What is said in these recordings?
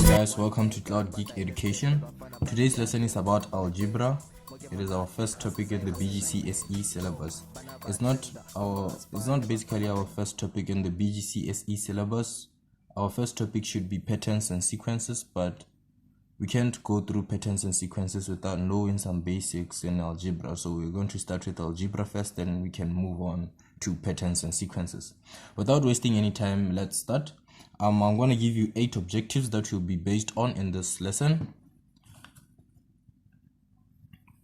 Guys, welcome to Cloud Geek Education. Today's lesson is about algebra. It is our first topic in the BGCSE syllabus. It's not basically our first topic in the BGCSE syllabus. Our first topic should be patterns and sequences, but we can't go through patterns and sequences without knowing some basics in algebra. So we're going to start with algebra first, then we can move on to patterns and sequences. Without wasting any time, let's start. I'm going to give you 8 objectives that will be based on in this lesson.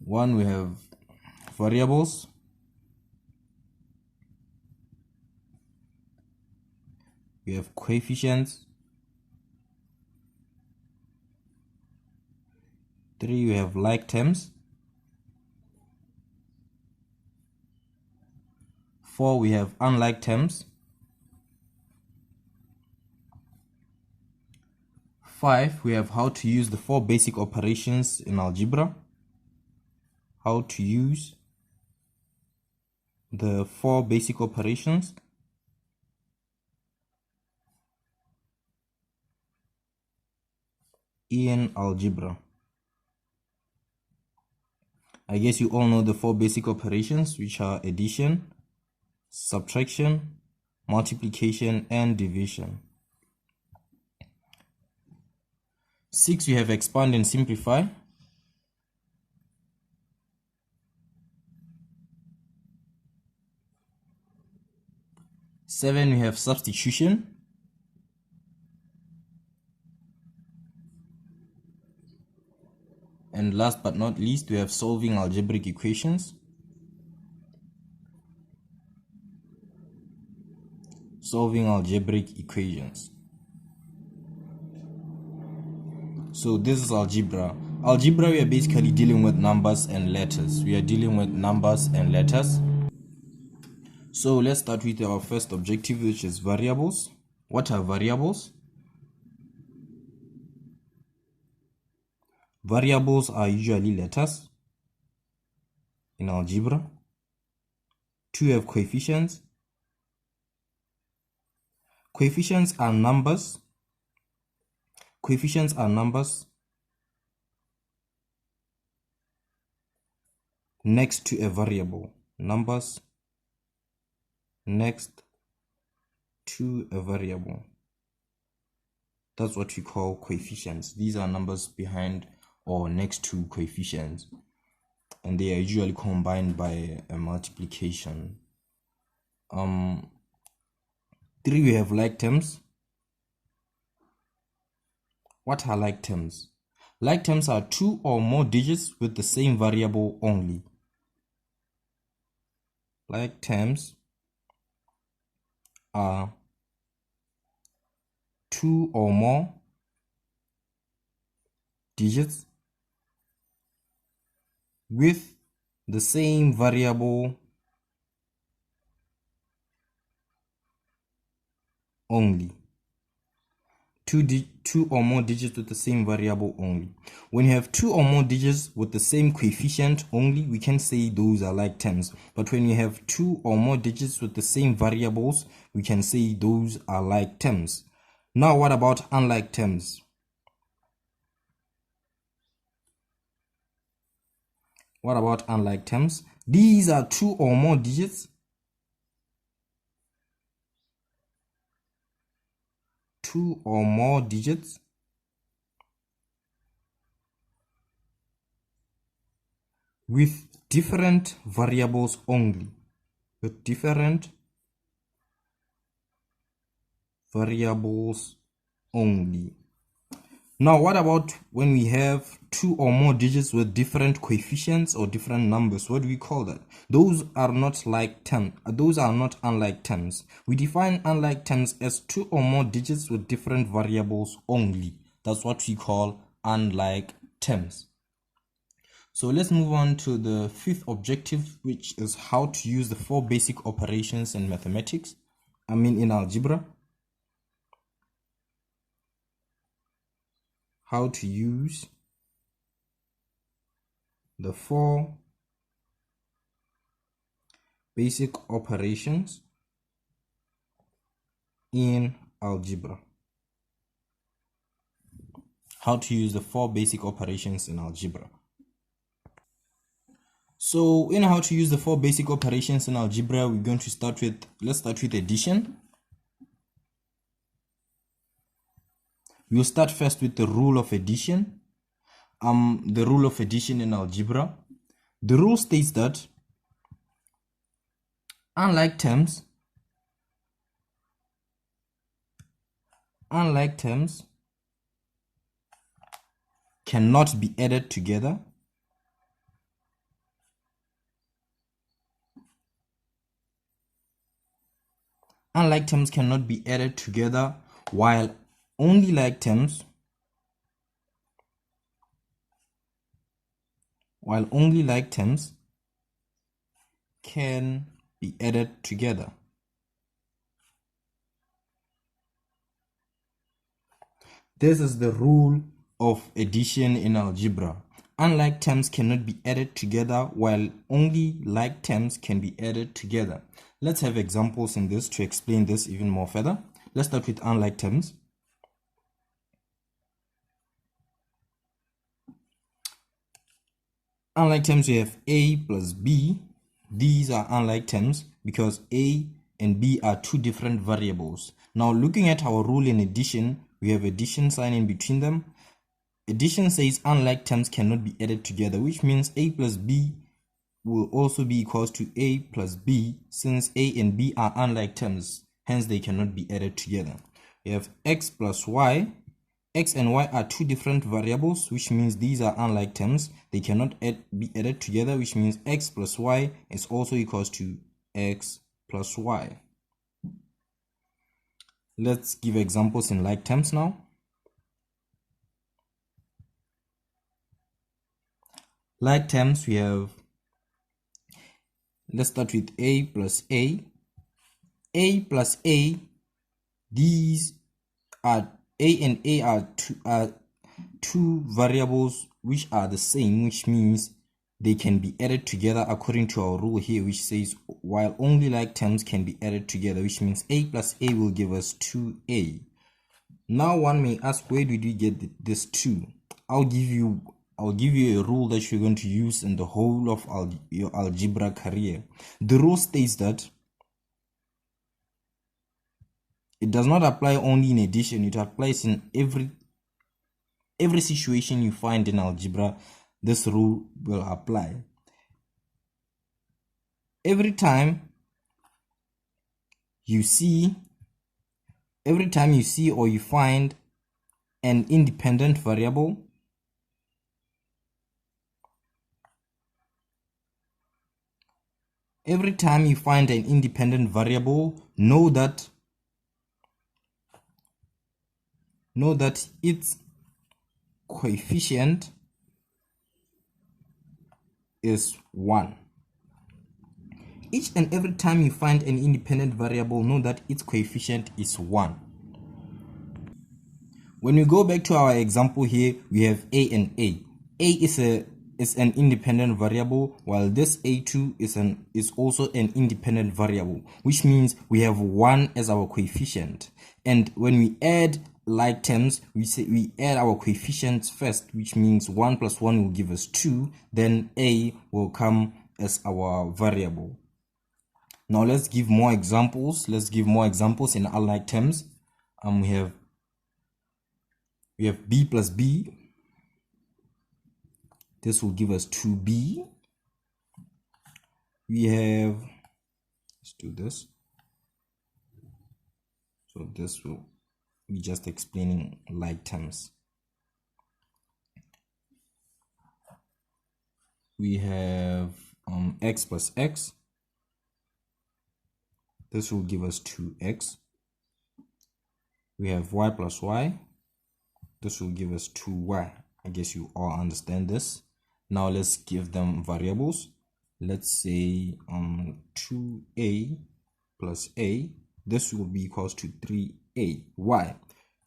1, we have variables. We have coefficients. 3, we have like terms. 4, we have unlike terms. 5, we have how to use the 4 basic operations in algebra. How to use the 4 basic operations. In algebra. I guess you all know the 4 basic operations, which are addition, subtraction, multiplication, and division. 6, we have expand and simplify. 7, we have substitution. 8, and last but not least, we have solving algebraic equations. Solving algebraic equations. So this is algebra. Algebra, we are basically dealing with numbers and letters. So let's start with our first objective, which is variables. What are variables? Variables are usually letters in algebra. 2, have coefficients. Coefficients are numbers. Coefficients are numbers next to a variable. Numbers next to a variable. That's what we call coefficients. These are numbers behind or next to coefficients, and they are usually combined by a multiplication. 3, we have like terms. What are like terms? Like terms are 2 or more digits with the same variable only. Like terms are 2 or more digits with the same variable only. 2 or more digits with the same variable only. When you have 2 or more digits with the same coefficient only, we can say those are like terms. But when you have 2 or more digits with the same variables, we can say those are like terms. Now, what about unlike terms? What about unlike terms? These are 2 or more digits. 2 or more digits with different variables only. With different variables only. Now, what about when we have 2 or more digits with different coefficients or different numbers? What do we call that? Those are not like terms. Those are not unlike terms. We define unlike terms as 2 or more digits with different variables only. That's what we call unlike terms. So let's move on to the fifth objective, which is how to use the 4 basic operations in mathematics. In algebra. How to use the 4 basic operations in algebra. How to use the 4 basic operations in algebra. So in how to use the 4 basic operations in algebra, we're going to start with, let's start with addition. We'll start first with the rule of addition. The rule of addition in algebra. The rule states that unlike terms cannot be added together while only like terms can be added together. This is the rule of addition in algebra. Unlike terms cannot be added together while only like terms can be added together. Let's have examples in this to explain this even more further. Let's start with unlike terms. Unlike terms, we have A plus B. These are unlike terms because A and B are 2 different variables. Now looking at our rule in addition, we have addition sign in between them. Addition says unlike terms cannot be added together, which means A plus B will also be equals to A plus B, since A and B are unlike terms, hence they cannot be added together. We have X plus Y. X and Y are 2 different variables, which means these are unlike terms. They cannot be added together, which means X plus Y is also equals to X plus Y. Let's give examples in like terms now. Like terms, we have, let's start with A plus A. A plus A, these are A and A are two variables which are the same, which means they can be added together according to our rule here, which says while only like terms can be added together, which means A plus A will give us 2A. Now one may ask, where did we get this 2? I'll give you a rule that you're going to use in the whole of your algebra career. The rule states that it does not apply only in addition, it applies in every situation you find in algebra. This rule will apply. Every time you see or you find an independent variable, know that its coefficient is 1. Each and every time you find an independent variable, know that its coefficient is 1. When we go back to our example here, we have A and A. A is an independent variable, while this A2 is also an independent variable, which means we have 1 as our coefficient. And when we add like terms, we add our coefficients first, which means 1 plus 1 will give us 2, then A will come as our variable. Now let's give more examples. Let's give more examples in unlike terms. We have B plus B. This will give us 2B. We have, let's do this. So this will be just explaining like terms. We have X plus X. This will give us 2X. We have Y plus Y. This will give us 2Y. I guess you all understand this. Now let's give them variables. Let's say 2a plus a, this will be equals to 3a. Why?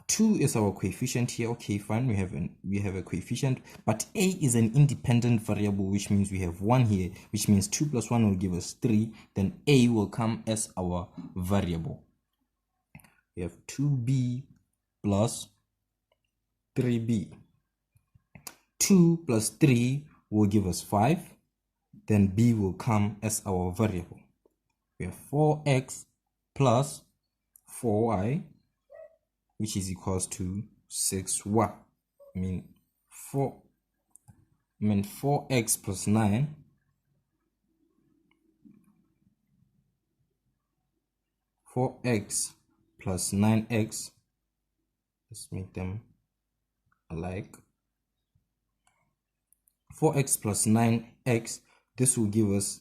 2 is our coefficient here. Okay, fine, we have a coefficient, but a is an independent variable, which means we have 1 here, which means 2 plus 1 will give us 3. Then a will come as our variable. We have 2b plus 3b. 2 plus 3 will give us 5. Then b will come as our variable. We have 4x plus 4y, which is equals to 6y. I mean 4x plus 9 4x plus 9x, let's make them alike. 4x plus 9x, this will give us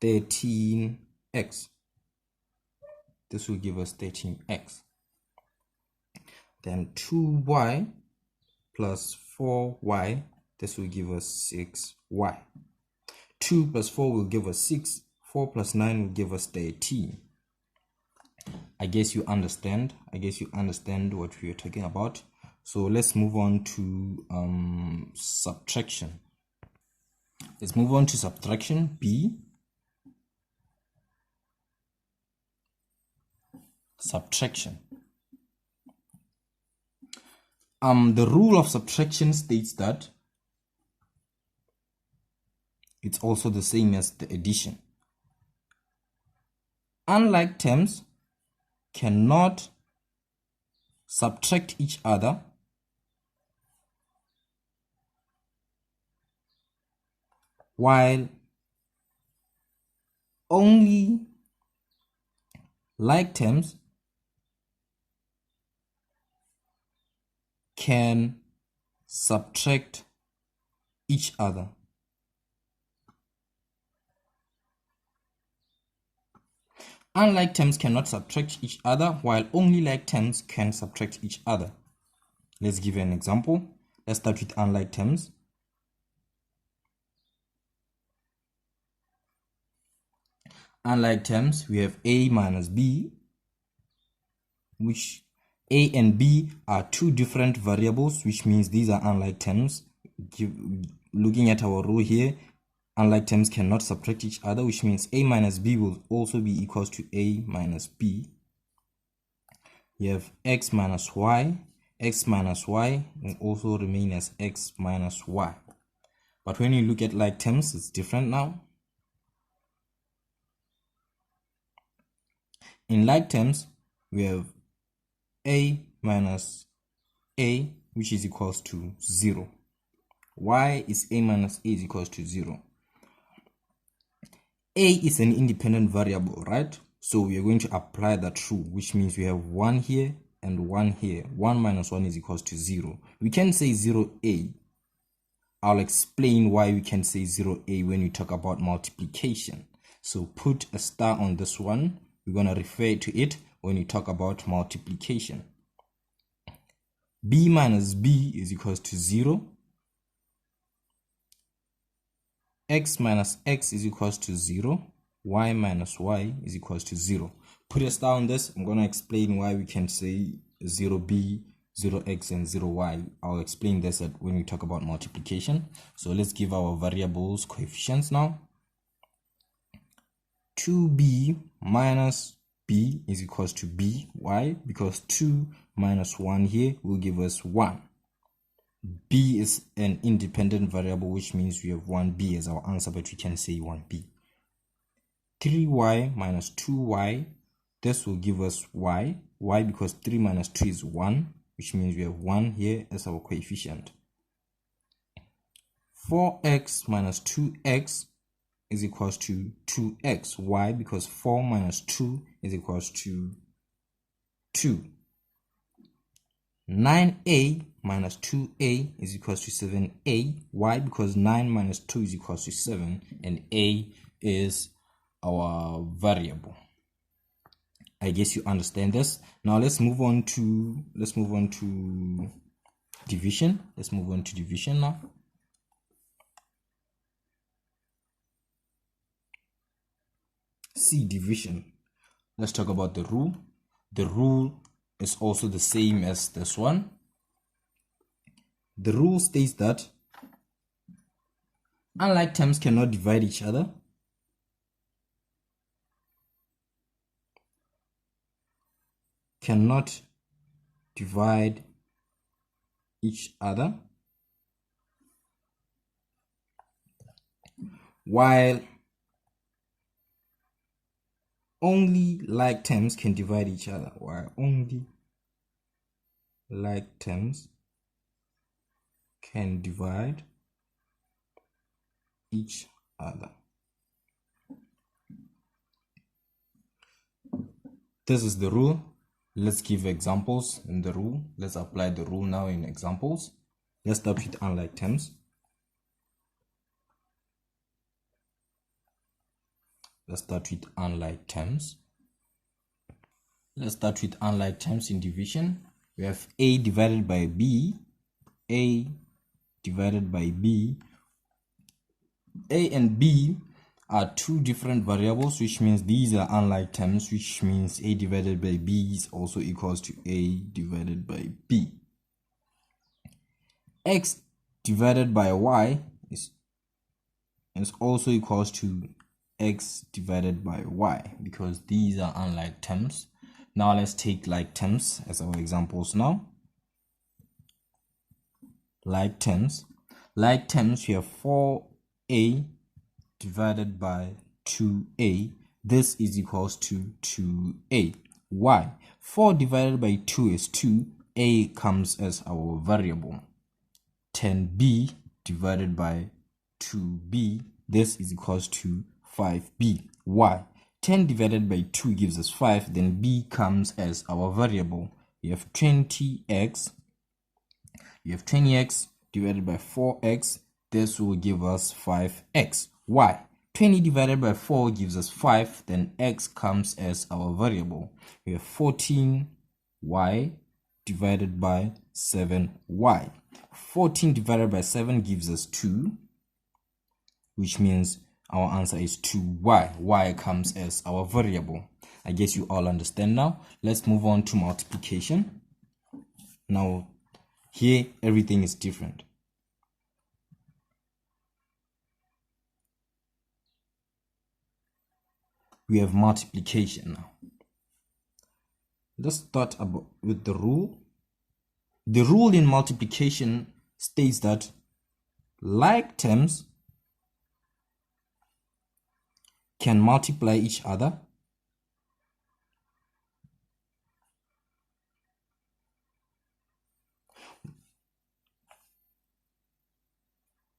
13x. This will give us 13x. Then 2y plus 4y, this will give us 6y. 2 plus 4 will give us 6. 4 plus 9 will give us 13. I guess you understand. What we are talking about. So let's move on to subtraction. Let's move on to subtraction. B. Subtraction. The rule of subtraction states that it's also the same as the addition. Unlike terms cannot subtract each other while only like terms can subtract each other. Unlike terms cannot subtract each other, while only like terms can subtract each other. Let's give an example. Let's start with unlike terms. Unlike terms, we have a minus b, which a and b are two different variables, which means these are unlike terms. Looking at our rule here, unlike terms cannot subtract each other, which means a minus b will also be equals to a minus b. You have x minus y. X minus y will also remain as x minus y. But when you look at like terms, it's different now. In like terms, we have a minus a, which is equals to 0. Why is a minus a is equals to 0? A is an independent variable, right? So we are going to apply that rule, which means we have 1 here and 1 here. 1 minus 1 is equals to 0. We can say 0a. I'll explain why we can say 0a when we talk about multiplication. So put a star on this one. We're going to refer to it when we talk about multiplication. B minus b is equals to 0. X minus x is equals to 0. Y minus y is equals to 0. Put a star on this. I'm going to explain why we can say 0b, 0x, and 0y. I'll explain this when we talk about multiplication. So let's give our variables coefficients now. 2b minus b is equals to b. Why? Because 2 minus 1 here will give us 1. B is an independent variable, which means we have 1b as our answer, but we can say 1b. 3y minus 2y, this will give us y. Why? Because 3 minus 2 is 1, which means we have 1 here as our coefficient. 4x minus 2x is equals to 2x. Why? Because 4 minus 2 is equals to 2. 9a minus 2a is equals to 7a. Why? Because 9 minus 2 is equals to 7, and a is our variable. I guess you understand this. Now let's move on to division. Let's move on to division now. C, division. Let's talk about the rule. The rule is also the same as this one. The rule states that unlike terms cannot divide each other. Cannot divide each other, while only like terms can divide each other. While only like terms can divide each other. This is the rule. Let's give examples in the rule. Let's apply the rule now in examples. Let's start with unlike terms. Let's start with unlike terms. Let's start with unlike terms in division. We have A divided by B. A divided by B. A and B are two different variables, which means these are unlike terms, which means A divided by B is also equals to A divided by B. X divided by Y is also equals to X divided by Y, because these are unlike terms. Now let's take like terms as our examples now. Like terms. Like terms, we have 4A divided by 2A. This is equals to 2A. Why? 4 divided by 2 is 2. A comes as our variable. 10B divided by 2B. This is equals to 5B. Why? 10 divided by 2 gives us 5. Then B comes as our variable. You have 20x. You have 20x divided by 4x. This will give us 5x. Why? 20 divided by 4 gives us 5, then x comes as our variable. We have 14y divided by 7y. 14 divided by 7 gives us 2, which means our answer is 2y. Y comes as our variable. I guess you all understand now. Let's move on to multiplication. Now, here everything is different. We have multiplication now. Let's start with the rule. The rule in multiplication states that like terms can multiply each other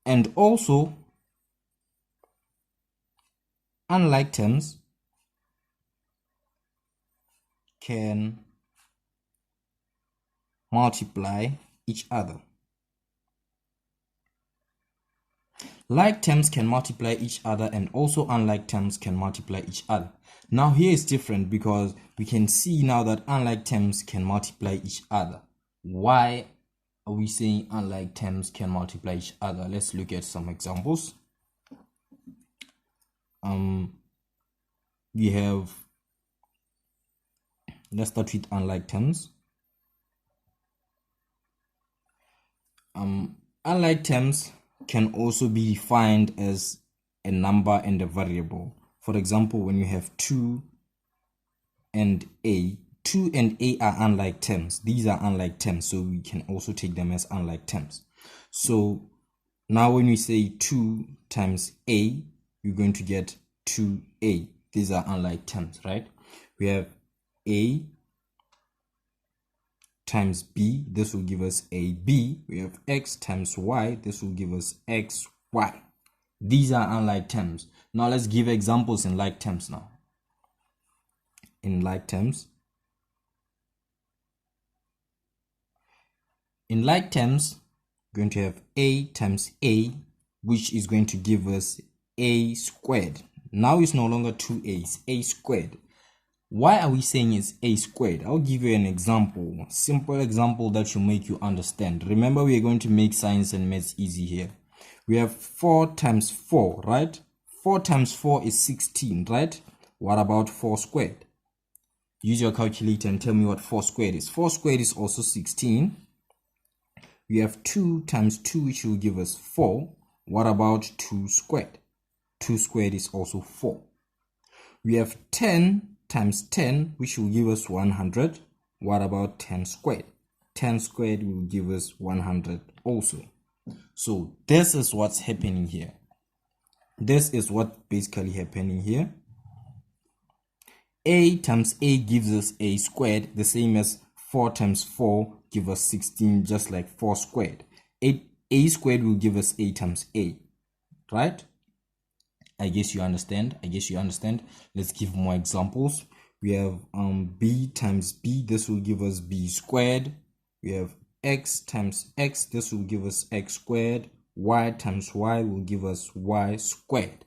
and also unlike terms can multiply each other. Like terms can multiply each other and also unlike terms can multiply each other. Now here is different because we can see now that unlike terms can multiply each other. Why are we saying unlike terms can multiply each other? Let's look at some examples. We have, let's start with unlike terms. Unlike terms can also be defined as a number and a variable. For example, when you have 2 and A, 2 and A are unlike terms. These are unlike terms, so we can also take them as unlike terms. So now when we say 2 times A, you're going to get 2A. These are unlike terms, right? We have A times B, this will give us AB. We have X times Y, this will give us XY. These are unlike terms. Now let's give examples in like terms now. In like terms, we're going to have A times A, which is going to give us A squared. Now it's no longer 2A, it's A squared. Why are we saying it's A squared? I'll give you an example, a simple example that will make you understand. Remember, we are going to make science and maths easy here. We have 4 times 4, right? 4 times 4 is 16, right? What about 4 squared? Use your calculator and tell me what 4 squared is. 4 squared is also 16. We have 2 times 2, which will give us 4. What about 2 squared? 2 squared is also 4. We have 10 times 10, which will give us 100. What about 10 squared? 10 squared will give us 100 also. So this is what's happening here. This is what basically happening here. A times A gives us A squared, the same as 4 times 4 give us 16, just like 4 squared. A squared will give us A times A, right? I guess you understand. Let's give more examples. We have B times B, this will give us B squared. We have X times X, this will give us X squared. Y times Y will give us Y squared.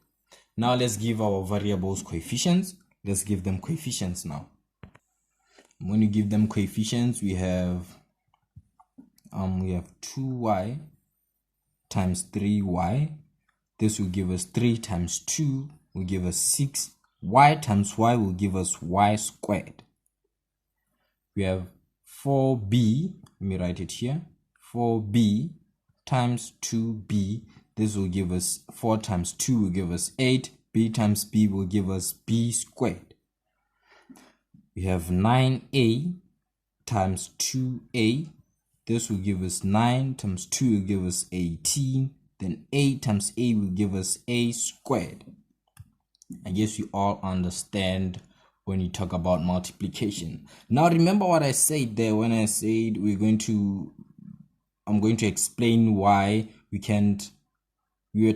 Now let's give our variables coefficients. Let's give them coefficients now. When you give them coefficients, we have 2y times 3y. This will give us 3 times 2 will give us 6. Y times y will give us y squared. We have 4b, let me write it here, 4b times 2b. This will give us 4 times 2 will give us 8. B times b will give us b squared. We have 9a times 2a. This will give us 9 times 2 will give us 18. Then a times a will give us a squared. I guess you all understand when you talk about multiplication. Now remember what I said there when I said I'm going to explain why we were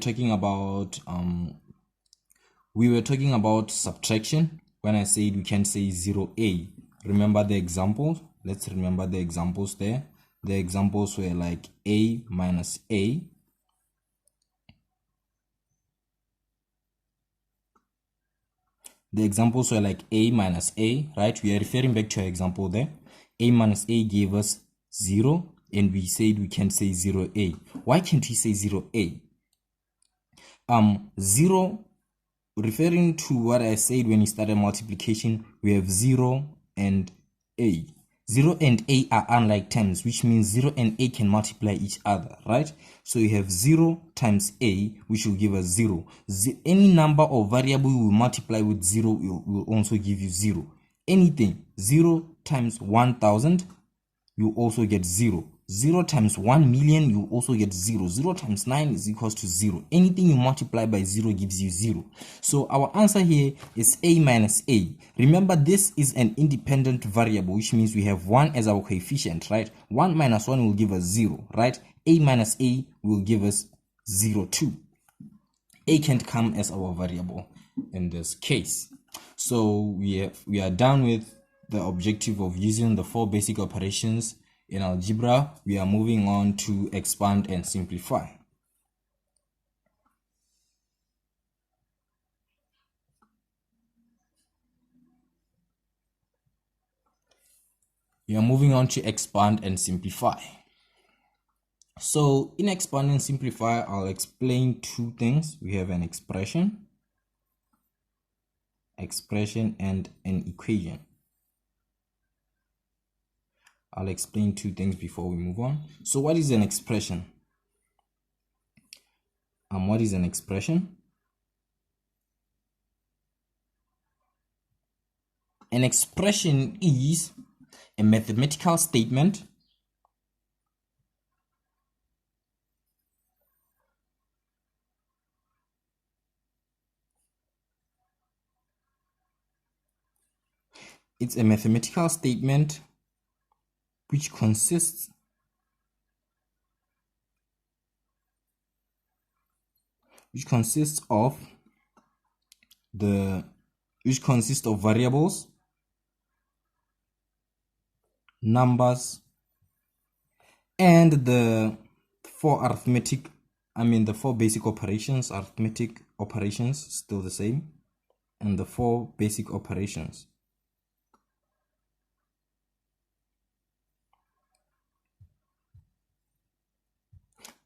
talking about subtraction when I said we can say 0a. Remember the examples? Let's remember the examples there. The examples were like a minus a. The examples were like a minus a, right? We are referring back to our example there. A minus a gave us 0, and we said we can say 0a. Why can't we say 0a? 0, referring to what I said when you started multiplication, we have 0 and a. 0 and a are unlike terms, which means 0 and a can multiply each other, right? So you have 0 times a, which will give us 0. Any number or variable you will multiply with 0 will also give you 0. Anything, 0 times 1,000, you also get 0. 0 times 1 million, you also get 0. 0 times 9 is equals to 0. Anything you multiply by 0 gives you 0. So our answer here is a minus a. Remember, this is an independent variable, which means we have 1 as our coefficient, right? 1 minus 1 will give us 0, right? A minus a will give us 0 too. A can't come as our variable in this case. So we are done with the objective of using the 4 basic operations in algebra. We are moving on to expand and simplify. We are moving on to expand and simplify. So in expand and simplify, I'll explain 2 things. We have an expression and an equation. I'll explain 2 things before we move on. So what is an expression? What is an expression? An expression is a mathematical statement It's a mathematical statement which consists of variables, numbers, and the 4 basic operations. Arithmetic operations still the same, and the 4 basic operations.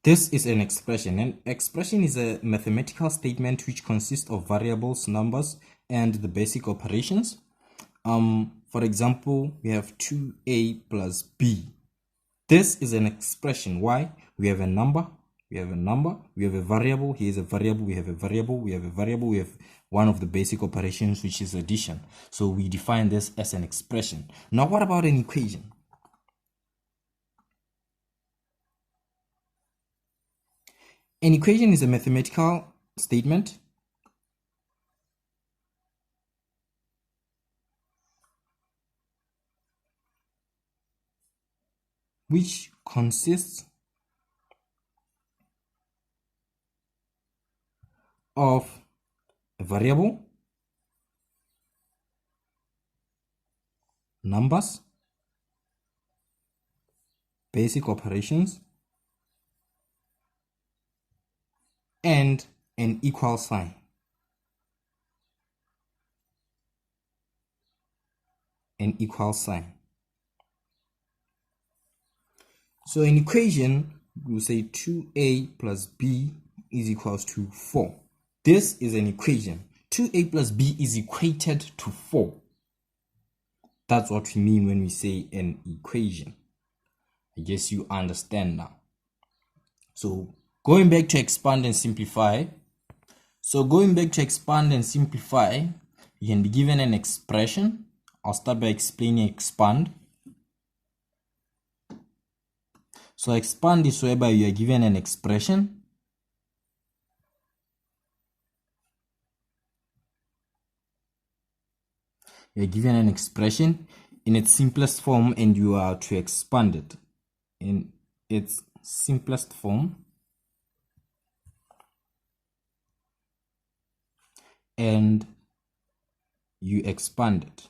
This is an expression. An expression is a mathematical statement which consists of variables, numbers, and the basic operations. For example, we have 2a plus b. This is an expression. Why? We have a number, we have a variable. Here's a variable, we have a variable, we have a variable, we have one of the basic operations, which is addition. So we define this as an expression. Now, what about an equation? An equation is a mathematical statement which consists of a variable, numbers, basic operations, and an equal sign. An equal sign. So an equation, we'll say 2a plus b is equals to 4. This is an equation. 2a plus b is equated to 4. That's what we mean when we say an equation. I guess you understand now. So going back to expand and simplify. You can be given an expression. I'll start by explaining expand. So expand is whereby you are given an expression. You are given an expression in its simplest form and you are to expand it in its simplest form. And you expand it.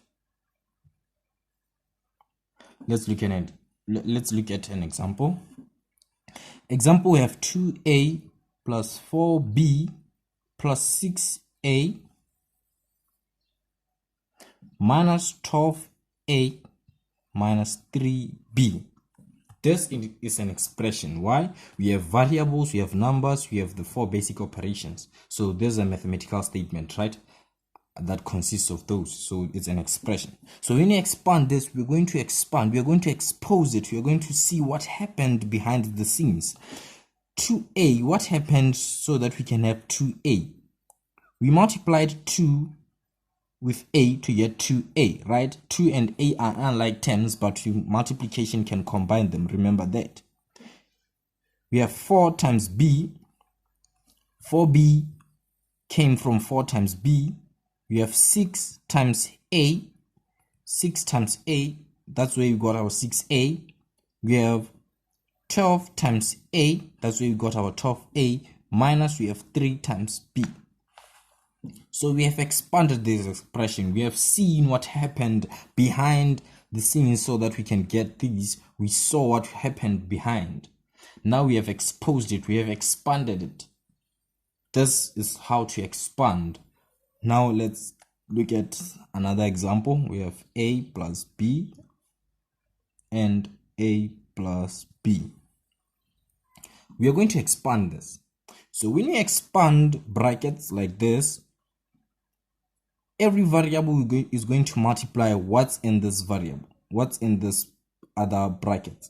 Let's look at an example. Example, we have 2a plus 4b plus 6a minus 12a minus 3b. This is an expression. Why? We have variables, we have numbers, we have the 4 basic operations. So there's a mathematical statement, right? That consists of those. So it's an expression. So when you expand this, we're going to expand, we are going to expose it, we are going to see what happened behind the scenes. 2a, what happened so that we can have 2a? We multiplied 2 with a to get 2a, right? 2 and a are unlike terms, but multiplication can combine them. Remember that. We have 4 times b. 4b came from 4 times b. We have 6 times a. 6 times a, that's where we got our 6a. We have 12 times a, that's where we got our 12a, minus we have 3 times b. So we have expanded this expression. We have seen what happened behind the scenes so that we can get these. We saw what happened behind. Now we have exposed it. We have expanded it. This is how to expand. Now let's look at another example. We have a plus b and a plus b. We are going to expand this. So when you expand brackets like this, every variable is going to multiply what's in this variable, what's in this other bracket,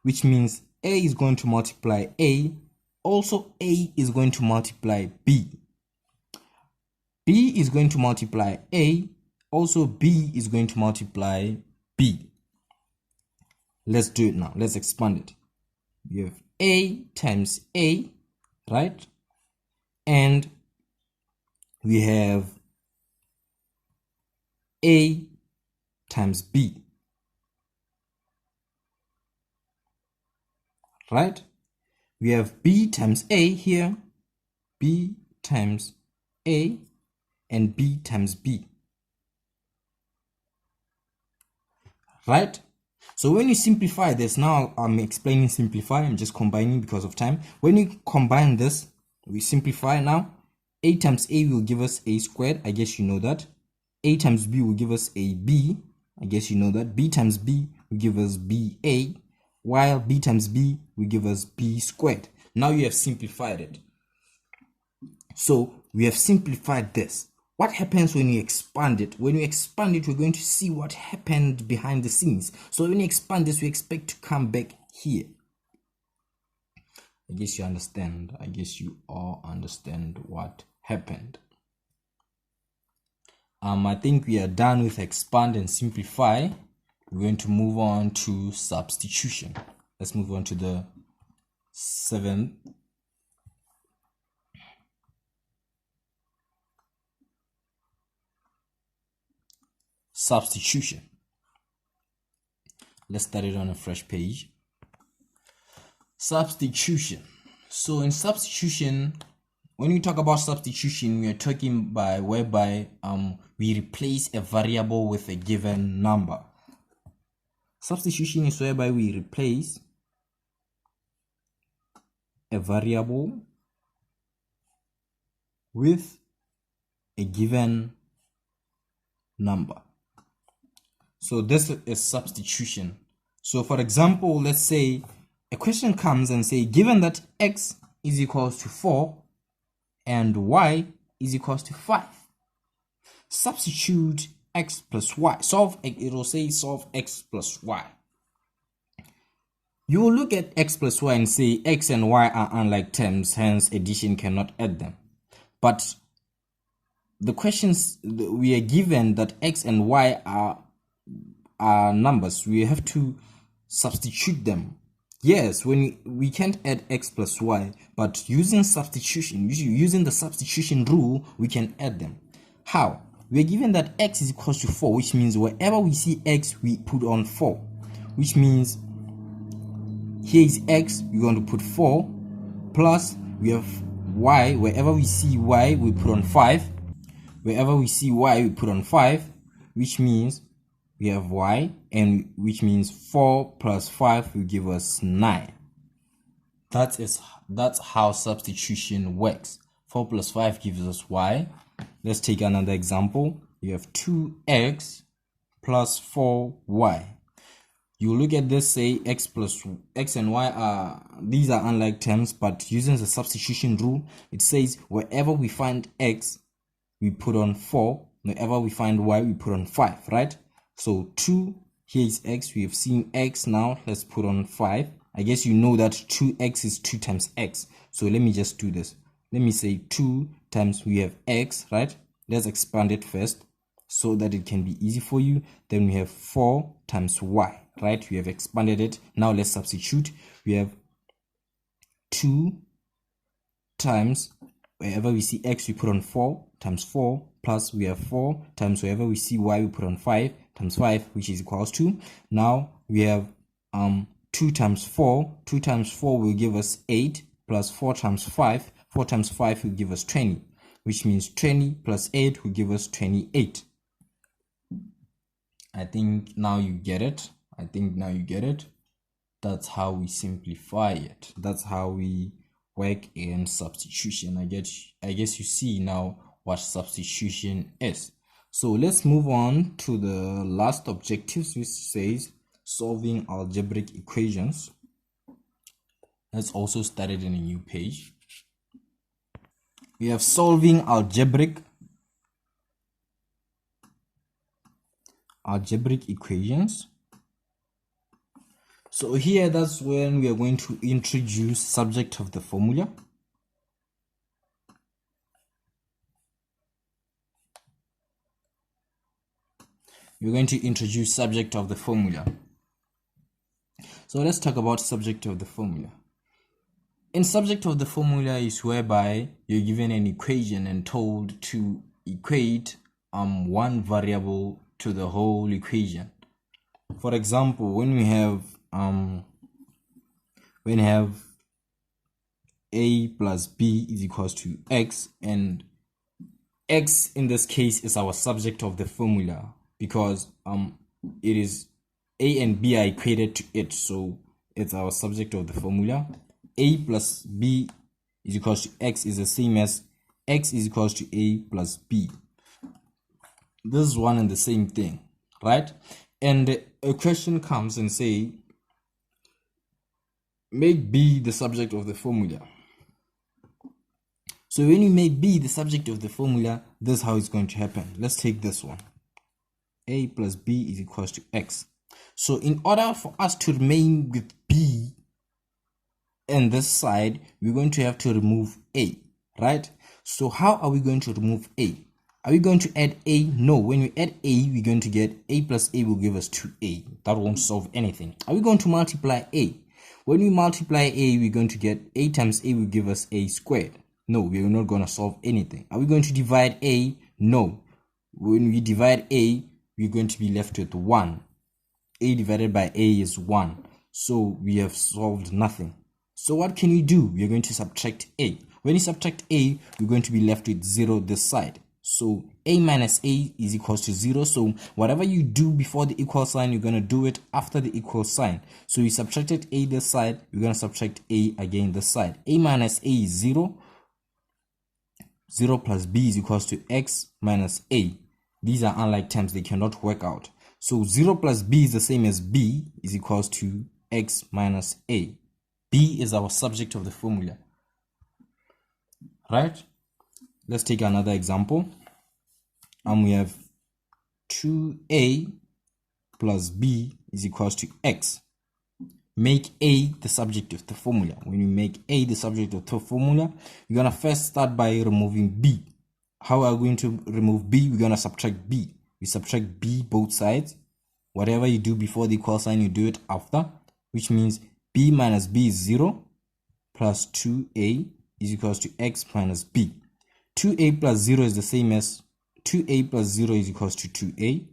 which means a is going to multiply a, also a is going to multiply b. B is going to multiply a, also b is going to multiply b. Let's do it now. Let's expand it. We have a times a, right? And we have a times b, right? We have b times a here, b times a, and b times b, right? So when you simplify this, now I'm explaining simplify, I'm just combining because of time. When you combine this, we simplify now. A times a will give us a squared, I guess you know that. A times b will give us a b, I guess you know that. B times b will give us ba, while b times b will give us b squared. Now you have simplified it. So we have simplified this. what happens when you expand it? When you expand it, we're going to see what happened behind the scenes. So when you expand this, we expect to come back here. I guess you understand. I guess you all understand what happened. I think we are done with expand and simplify. We're going to move on to substitution. Let's move on to the 7th. Substitution. Let's start it on a fresh page. Substitution. So in substitution, when we talk about substitution, we are talking by whereby we replace a variable with a given number. Substitution is whereby we replace a variable with a given number. So this is substitution. So for example, let's say a question comes and say, given that x is equals to 4 and y is equals to 5, substitute x plus y. It will say solve x plus y. You will look at x plus y and say x and y are unlike terms, hence addition cannot add them. But the questions we are given that x and y are numbers, we have to substitute them. Yes, when we can't add x plus y, but using substitution, using the substitution rule, we can add them. How? We are given that x is equals to 4, which means wherever we see x, we put on 4, which means here is x, we're going to put 4, plus we have y, wherever we see y, we put on 5. Wherever we see y, we put on 5, which means we have y, and which means 4 plus 5 will give us 9. That's how substitution works. 4 plus 5 gives us y. Let's take another example. You have 2x plus 4y. You look at this, say x and y these are unlike terms, but using the substitution rule, it says wherever we find x, we put on 4. Wherever we find y, we put on 5, right? So 2, here is x, we have seen x. Now let's put on 5. I guess you know that 2x is 2 times x. So let me just do this. Let me say 2 times, we have x, right? Let's expand it first so that it can be easy for you. Then we have 4 times y, right? We have expanded it. Now let's substitute. We have 2 times, wherever we see x, we put on 4 times 4, plus we have 4 times wherever we see y, we put on 5 times 5, which is equals to, now we have 2 times 4. 2 times 4 will give us 8, plus 4 times 5. 4 times 5 will give us 20, which means 20 plus 8 will give us 28. I think now you get it. That's how we simplify it. That's how we work in substitution. I guess you see now what substitution is. So let's move on to the last objectives, which says solving algebraic equations. Let's also start it in a new page. We have solving algebraic equations. So here, that's when we are going to introduce subject of the formula. We're going to introduce subject of the formula. So let's talk about subject of the formula. In subject of the formula is whereby you're given an equation and told to equate one variable to the whole equation. For example, when we have a plus b is equals to x, and x in this case is our subject of the formula because it is a and b are equated to it, so it's our subject of the formula. A plus b is equals to x is the same as x is equals to a plus b. This is one and the same thing, right? And a question comes and say, make b the subject of the formula. So when you make b the subject of the formula, this is how it's going to happen. Let's take this one. A plus b is equals to x. So in order for us to remain with b and this side, we're going to have to remove a, right? So how are we going to remove a? Are we going to add a? No. When we add a, we're going to get a plus a will give us 2a. That won't solve anything. Are we going to multiply a? When we multiply a, we're going to get a times a will give us a squared. No, we're not going to solve anything. Are we going to divide a? No. When we divide a, we're going to be left with 1. A divided by a is 1. So we have solved nothing. So what can we do? We're going to subtract a. When you subtract a, we're going to be left with 0 this side. So a minus a is equals to 0. So whatever you do before the equal sign, you're going to do it after the equal sign. So we subtracted a this side, we're going to subtract a again this side. A minus a is 0. 0 plus b is equals to x minus a. These are unlike terms, they cannot work out. So 0 plus b is the same as b is equals to x minus a. B is our subject of the formula, right? Let's take another example. We have 2a plus b is equals to x. Make a the subject of the formula. When you make a the subject of the formula, you're going to first start by removing b. How are we going to remove b? We're going to subtract b. We subtract b both sides. Whatever you do before the equal sign, you do it after, which means b minus b is 0 plus 2a is equals to x minus b. 2a plus 0 is the same as 2a plus 0 is equals to 2a,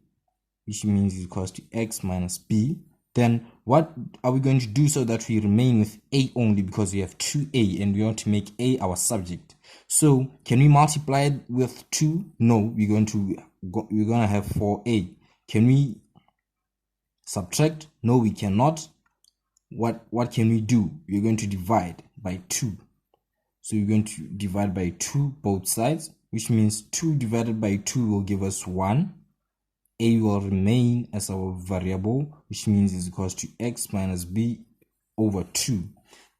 which means is equals to x minus b. Then what are we going to do so that we remain with a only, because we have 2a and we want to make a our subject? So can we multiply it with 2? No, we're going to have 4a. Can we subtract? No, we cannot. What can we do? We're going to divide by 2. So we're going to divide by 2 both sides, which means 2 divided by 2 will give us 1. A will remain as our variable, which means is equals to x minus b over 2.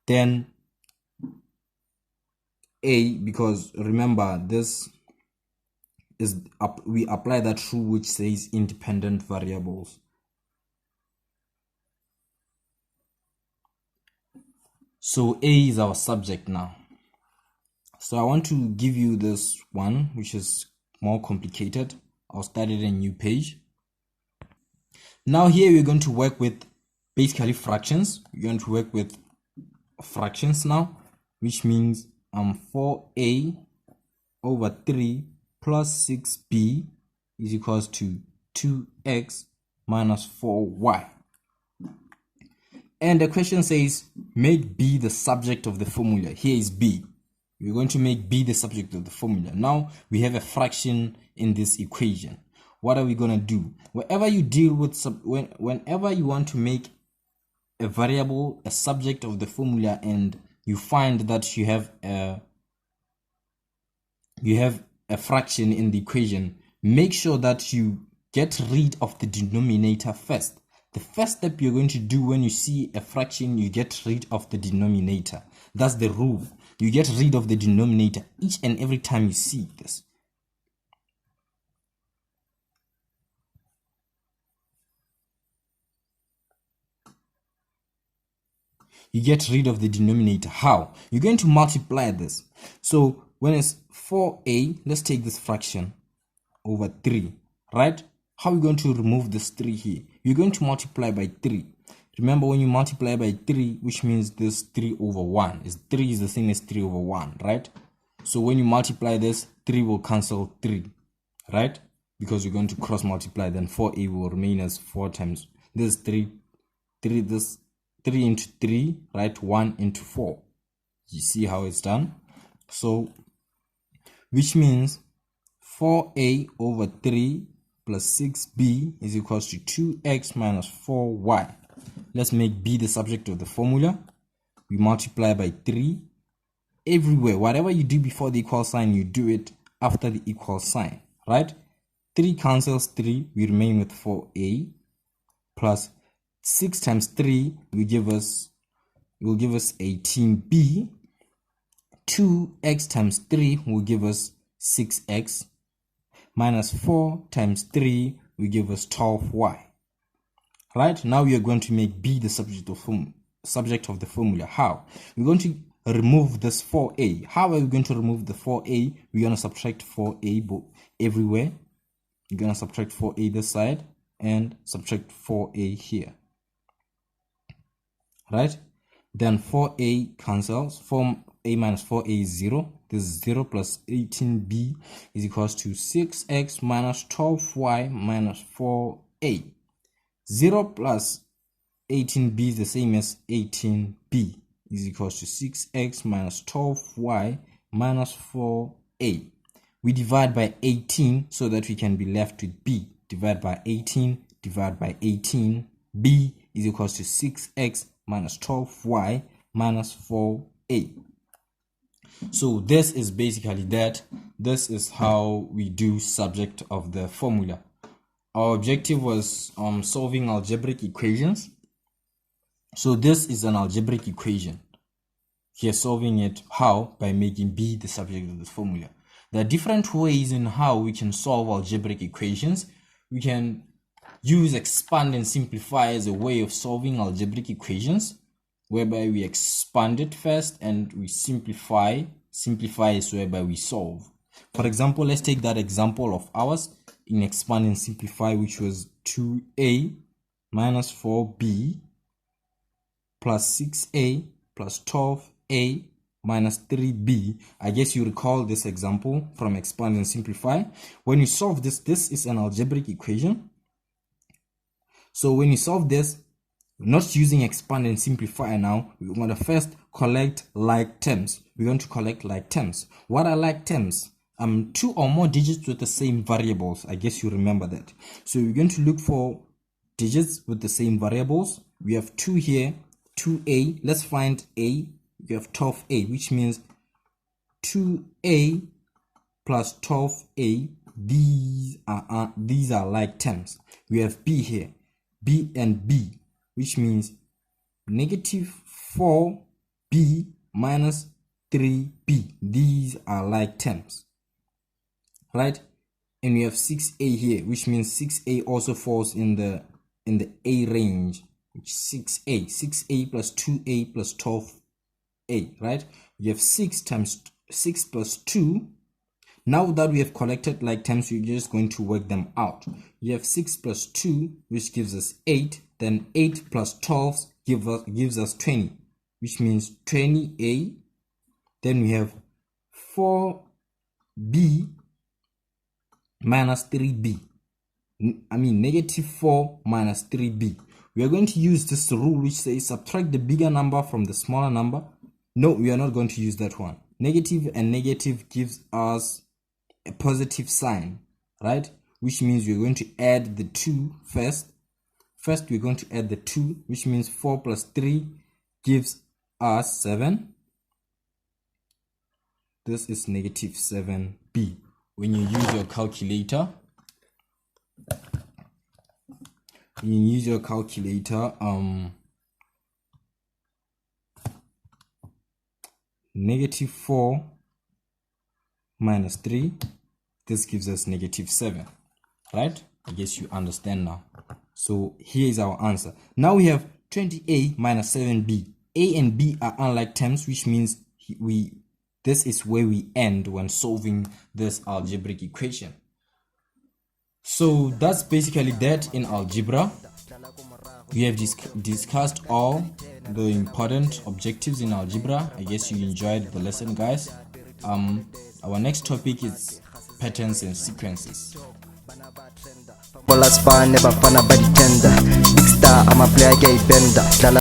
Then a, because remember this is we apply that rule which says independent variables. So a is our subject now. So I want to give you this one, which is more complicated. I'll start it a new page. Now here we're going to work with basically fractions. We're going to work with fractions now, which means 4a over 3 plus 6b is equals to 2x minus 4y. And the question says, make b the subject of the formula. Here is b. We're going to make b the subject of the formula. Now we have a fraction in this equation. What are we going to do? Whenever you deal with whenever you want to make a variable a subject of the formula and you find that you have a fraction in the equation, make sure that you get rid of the denominator first. The first step you're going to do when you see a fraction, you get rid of the denominator. That's the rule. You get rid of the denominator each and every time you see this. You get rid of the denominator. How? You're going to multiply this. So when it's 4a, let's take this fraction over 3, right? How are we going to remove this 3 here? You're going to multiply by 3. Remember, when you multiply by 3, which means this 3 over 1 is 3 is the same as 3 over 1, right? So when you multiply this, 3 will cancel 3, right? Because you're going to cross multiply, then 4a will remain as 4 times this 3 into 3, right? 1 into 4. You see how it's done? So which means 4a over 3 plus 6b is equals to 2x minus 4y. Let's make b the subject of the formula. We multiply by 3 everywhere. Whatever you do before the equal sign, you do it after the equal sign, right? 3 cancels 3, we remain with 4a plus 6 times 3 will give us 18b. 2x times 3 will give us 6x, minus 4 times 3 will give us 12y. Right, now we are going to make b the subject of the formula. How? We're going to remove this 4a. How are we going to remove the 4a? We're going to subtract 4a everywhere. You're going to subtract 4a this side and subtract 4a here. Right? Then 4a cancels. 4a minus 4a is 0. This is 0 plus 18b is equals to 6x minus 12y minus 4a. 0 plus 18b is the same as 18b is equals to 6x minus 12y minus 4a. We divide by 18 so that we can be left with b. Divide by 18, divide by 18. b is equals to 6x minus 12y minus 4a. So this is basically that. This is how we do subject of the formula. Our objective was solving algebraic equations. So this is an algebraic equation. Here solving it how? By making b the subject of this formula. There are different ways in how we can solve algebraic equations. We can use expand and simplify as a way of solving algebraic equations, whereby we expand it first and we simplify. Simplify is whereby we solve. For example, let's take that example of ours in expand and simplify, which was 2a minus 4b plus 6a plus 12a minus 3b. I guess you recall this example from expand and simplify. When you solve this, this is an algebraic equation. So when you solve this, not using expand and simplify now, we're going to first collect like terms. We're going to collect like terms. What are like terms? Two or more digits with the same variables. I guess you remember that. So we're going to look for digits with the same variables. We have 2 here, 2a. Let's find a. We have 12a, which means 2a plus 12a. These are like terms. We have b here, b and b, which means negative 4b minus 3b. These are like terms. Right? And we have 6a here, which means 6a also falls in the a range, which is 6a plus 2a plus 12a. Right? We have 6 times 6 plus 2. Now that we have collected like terms, we're just going to work them out. You have 6 plus 2, which gives us 8. Then 8 plus 12 gives us 20, which means 20a. Then we have 4b minus 3b. Negative 4 minus 3b. We are going to use this rule which says subtract the bigger number from the smaller number. No, we are not going to use that one. Negative and negative gives us a positive sign, right? Which means we're going to add the 2 first. First, we're going to add the 2, which means 4 plus 3 gives us 7. This is negative 7b. When you use your calculator, negative 4 minus 3, this gives us negative 7, right? I guess you understand now. So here is our answer. Now we have 20a minus 7b. A and b are unlike terms, which means this is where we end when solving this algebraic equation. So that's basically that in algebra. We have discussed all the important objectives in algebra. I guess you enjoyed the lesson, guys. Our next topic is patterns and sequences.